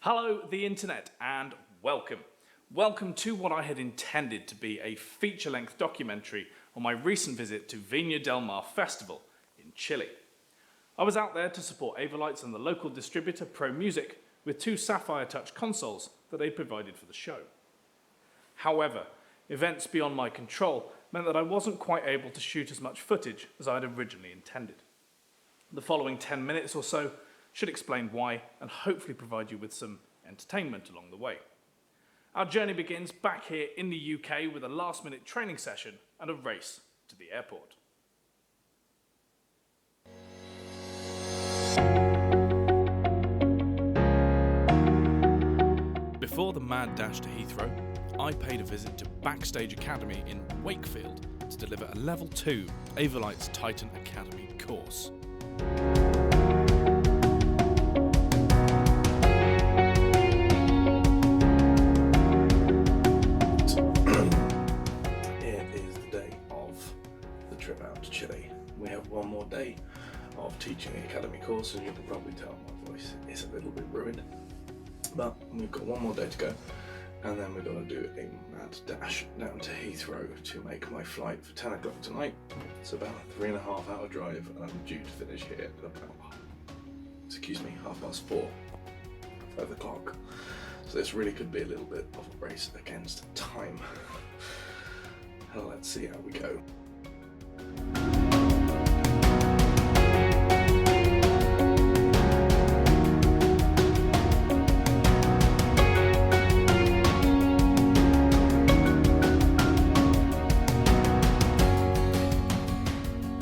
Hello, the internet, and welcome. Welcome to what I had intended to be a feature-length documentary on my recent visit to Viná Del Mar Festival in Chile. I was out there to support Avolites and the local distributor Pro Music with two Sapphire Touch consoles that they provided for the show. However, events beyond my control meant that I wasn't quite able to shoot as much footage as I had originally intended. The following 10 minutes or so should explain why and hopefully provide you with some entertainment along the way. Our journey begins back here in the UK with a last-minute training session and a race to the airport. Before the mad dash to Heathrow, I paid a visit to Backstage Academy in Wakefield to deliver a Level 2 Avolites Titan Academy course. Chile. We have one more day of teaching the academy course, and you can probably tell my voice is a little bit ruined, but we've got one more day to go, and then we're going to do a mad dash down to Heathrow to make my flight for 10 o'clock tonight. It's about a 3.5 hour drive, and I'm due to finish here at about 4:30, 5 o'clock. So this really could be a little bit of a race against time. Let's see how we go.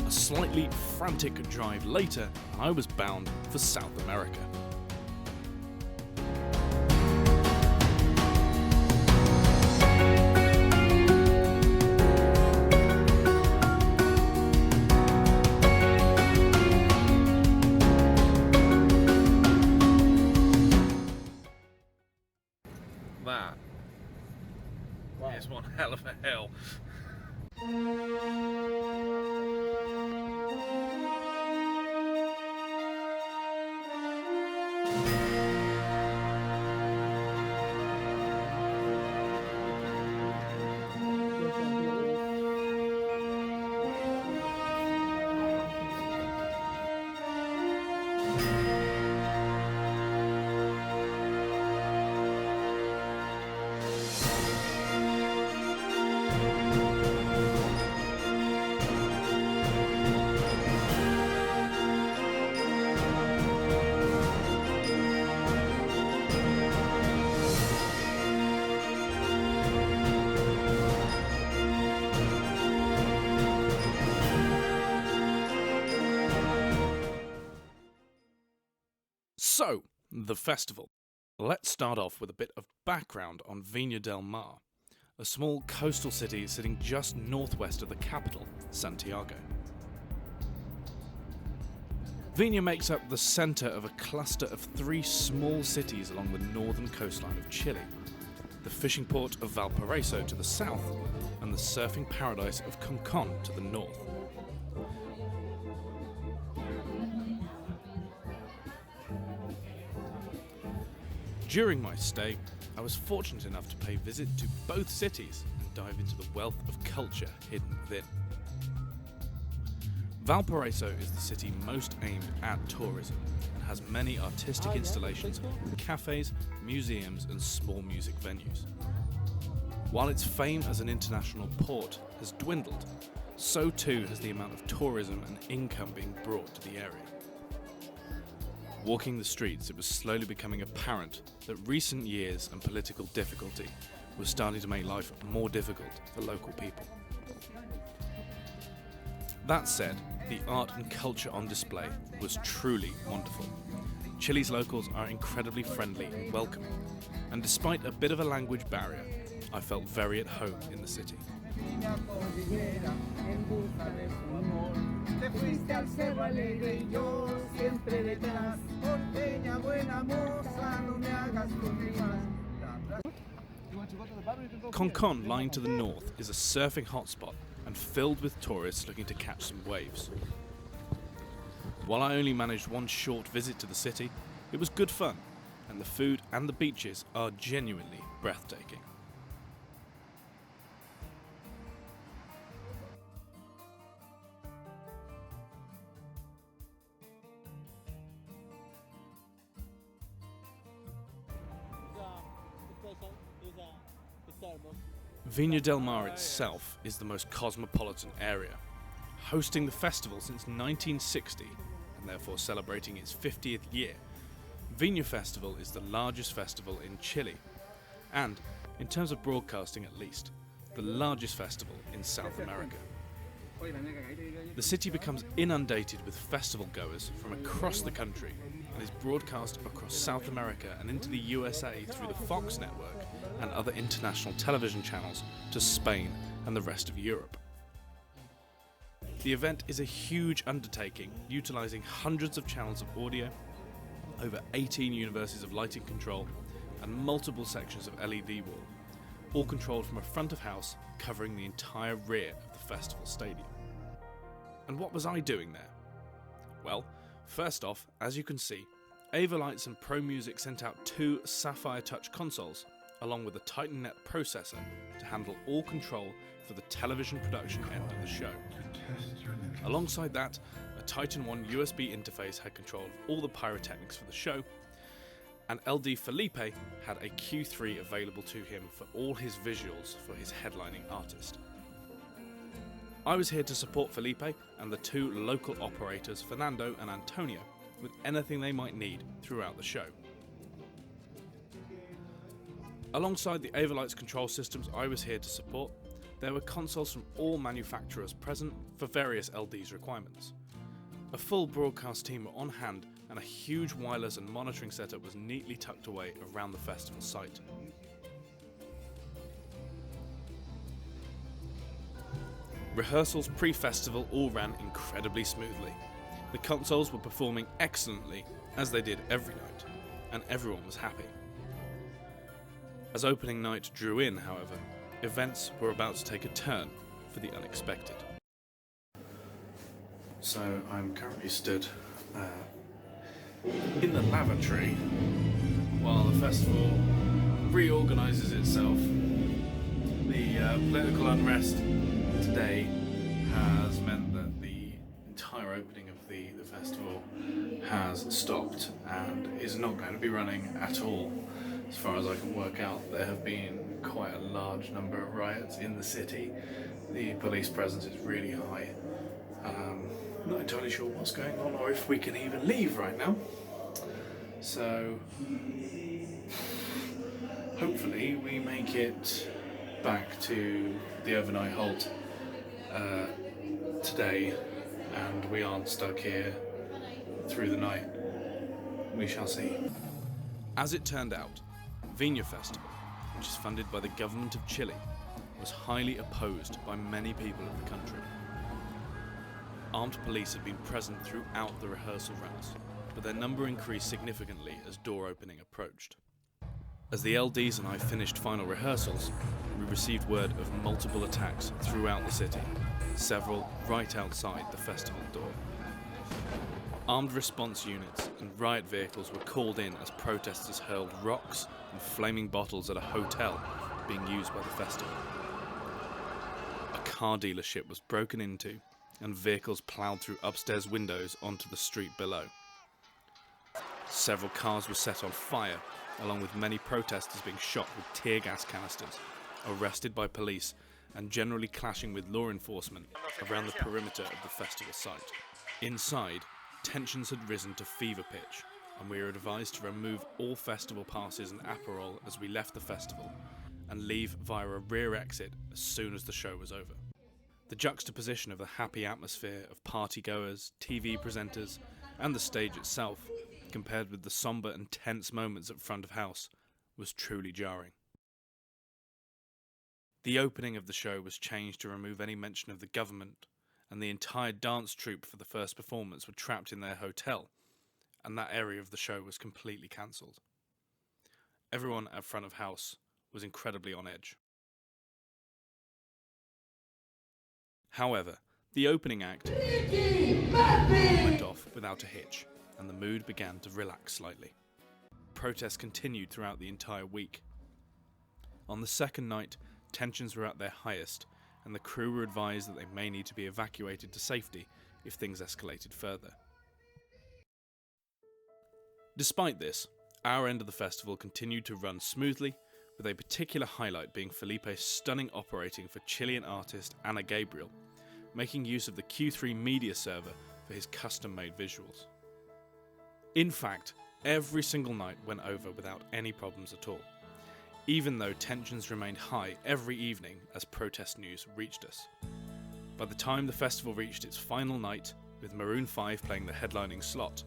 A slightly frantic drive later, and I was bound for South America. That is one hell of a hill. So, the festival. Let's start off with a bit of background on Viná Del Mar, a small coastal city sitting just northwest of the capital, Santiago. Viná makes up the centre of a cluster of 3 small cities along the northern coastline of Chile, the fishing port of Valparaiso to the south, and the surfing paradise of Concón to the north. During my stay, I was fortunate enough to pay visit to both cities and dive into the wealth of culture hidden within. Valparaiso is the city most aimed at tourism and has many artistic installations, cafes, museums and small music venues. While its fame as an international port has dwindled, so too has the amount of tourism and income being brought to the area. Walking the streets, it was slowly becoming apparent that recent years and political difficulty was starting to make life more difficult for local people. That said, the art and culture on display was truly wonderful. Chile's locals are incredibly friendly and welcoming, and despite a bit of a language barrier, I felt very at home in the city. Te fuiste al cerro alegre y yo siempre detrás. Porteña buena moza, no me hagas sufrir más. Concón, lying to the north, is a surfing hotspot and filled with tourists looking to catch some waves. While I only managed one short visit to the city, it was good fun, and and the food and the beaches are genuinely breathtaking. Viná Del Mar itself is the most cosmopolitan area, hosting the festival since 1960 and therefore celebrating its 50th year. Viná Festival is the largest festival in Chile and, in terms of broadcasting at least, the largest festival in South America. The city becomes inundated with festival goers from across the country and is broadcast across South America and into the USA through the Fox network and other international television channels to Spain and the rest of Europe. The event is a huge undertaking, utilising hundreds of channels of audio, over 18 universes of lighting control, and multiple sections of LED wall, all controlled from a front of house covering the entire rear of the festival stadium. And what was I doing there? Well, first off, as you can see, Ava Lights and Pro Music sent out 2 Sapphire Touch consoles, along with a Titan Net processor to handle all control for the television production end of the show. Alongside that, a Titan 1 USB interface had control of all the pyrotechnics for the show, and LD Felipe had a Q3 available to him for all his visuals for his headlining artist. I was here to support Felipe and the 2 local operators, Fernando and Antonio, with anything they might need throughout the show. Alongside the Ava Lights control systems I was here to support, there were consoles from all manufacturers present for various LD's requirements. A full broadcast team were on hand and a huge wireless and monitoring setup was neatly tucked away around the festival site. Rehearsals pre-festival all ran incredibly smoothly. The consoles were performing excellently, as they did every night, and everyone was happy. As opening night drew in, however, events were about to take a turn for the unexpected. So I'm currently stood in the lavatory while the festival reorganises itself. The political unrest today has meant that the entire opening of the festival has stopped and is not going to be running at all. As far as I can work out, there have been quite a large number of riots in the city. The police presence is really high. Not entirely sure what's going on or if we can even leave right now. So hopefully we make it back to the overnight halt today and we aren't stuck here through the night. We shall see. As it turned out, Viná Festival, which is funded by the government of Chile, was highly opposed by many people of the country. Armed police had been present throughout the rehearsal rounds, but their number increased significantly as door opening approached. As the LDs and I finished final rehearsals, we received word of multiple attacks throughout the city, several right outside the festival door. Armed response units and riot vehicles were called in as protesters hurled rocks and flaming bottles at a hotel being used by the festival. A car dealership was broken into and vehicles ploughed through upstairs windows onto the street below. Several cars were set on fire, along with many protesters being shot with tear gas canisters, arrested by police and generally clashing with law enforcement around the perimeter of the festival site. Inside, tensions had risen to fever pitch, and we were advised to remove all festival passes and apparel as we left the festival, and leave via a rear exit as soon as the show was over. The juxtaposition of the happy atmosphere of partygoers, TV presenters, and the stage itself, compared with the sombre and tense moments at front of house, was truly jarring. The opening of the show was changed to remove any mention of the government, and the entire dance troupe for the first performance were trapped in their hotel, and that area of the show was completely cancelled. Everyone at front of house was incredibly on edge. However, the opening act went off without a hitch, and the mood began to relax slightly. protests continued throughout the entire week. On the second night, tensions were at their highest, and the crew were advised that they may need to be evacuated to safety if things escalated further. Despite this, our end of the festival continued to run smoothly, with a particular highlight being Felipe's stunning operating for Chilean artist Ana Gabriel, making use of the Q3 media server for his custom-made visuals. In fact, every single night went over without any problems at all, even though tensions remained high every evening as protest news reached us. By the time the festival reached its final night, with Maroon 5 playing the headlining slot,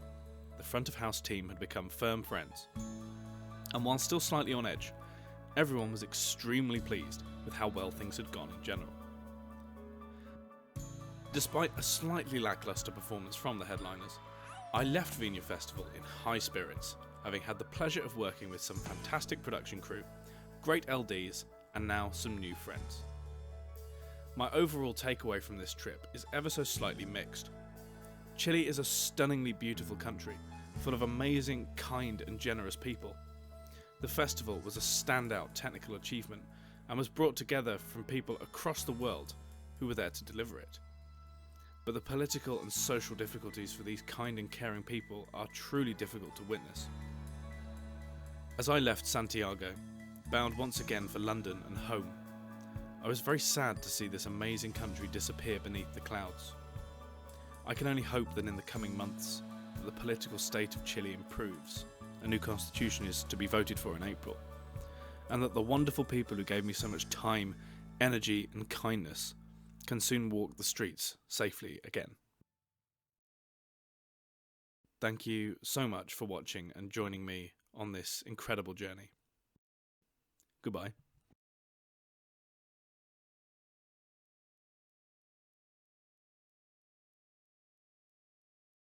the front of house team had become firm friends. And while still slightly on edge, everyone was extremely pleased with how well things had gone in general. Despite a slightly lackluster performance from the headliners, I left Viná Festival in high spirits, having had the pleasure of working with some fantastic production crew, great LDs, and now some new friends. My overall takeaway from this trip is ever so slightly mixed. Chile is a stunningly beautiful country, full of amazing, kind and generous people. The festival was a standout technical achievement and was brought together from people across the world who were there to deliver it. But the political and social difficulties for these kind and caring people are truly difficult to witness. As I left Santiago, bound once again for London and home, I was very sad to see this amazing country disappear beneath the clouds. I can only hope that in the coming months, that the political state of Chile improves, a new constitution is to be voted for in April, and that the wonderful people who gave me so much time, energy and kindness can soon walk the streets safely again. Thank you so much for watching and joining me on this incredible journey. Goodbye.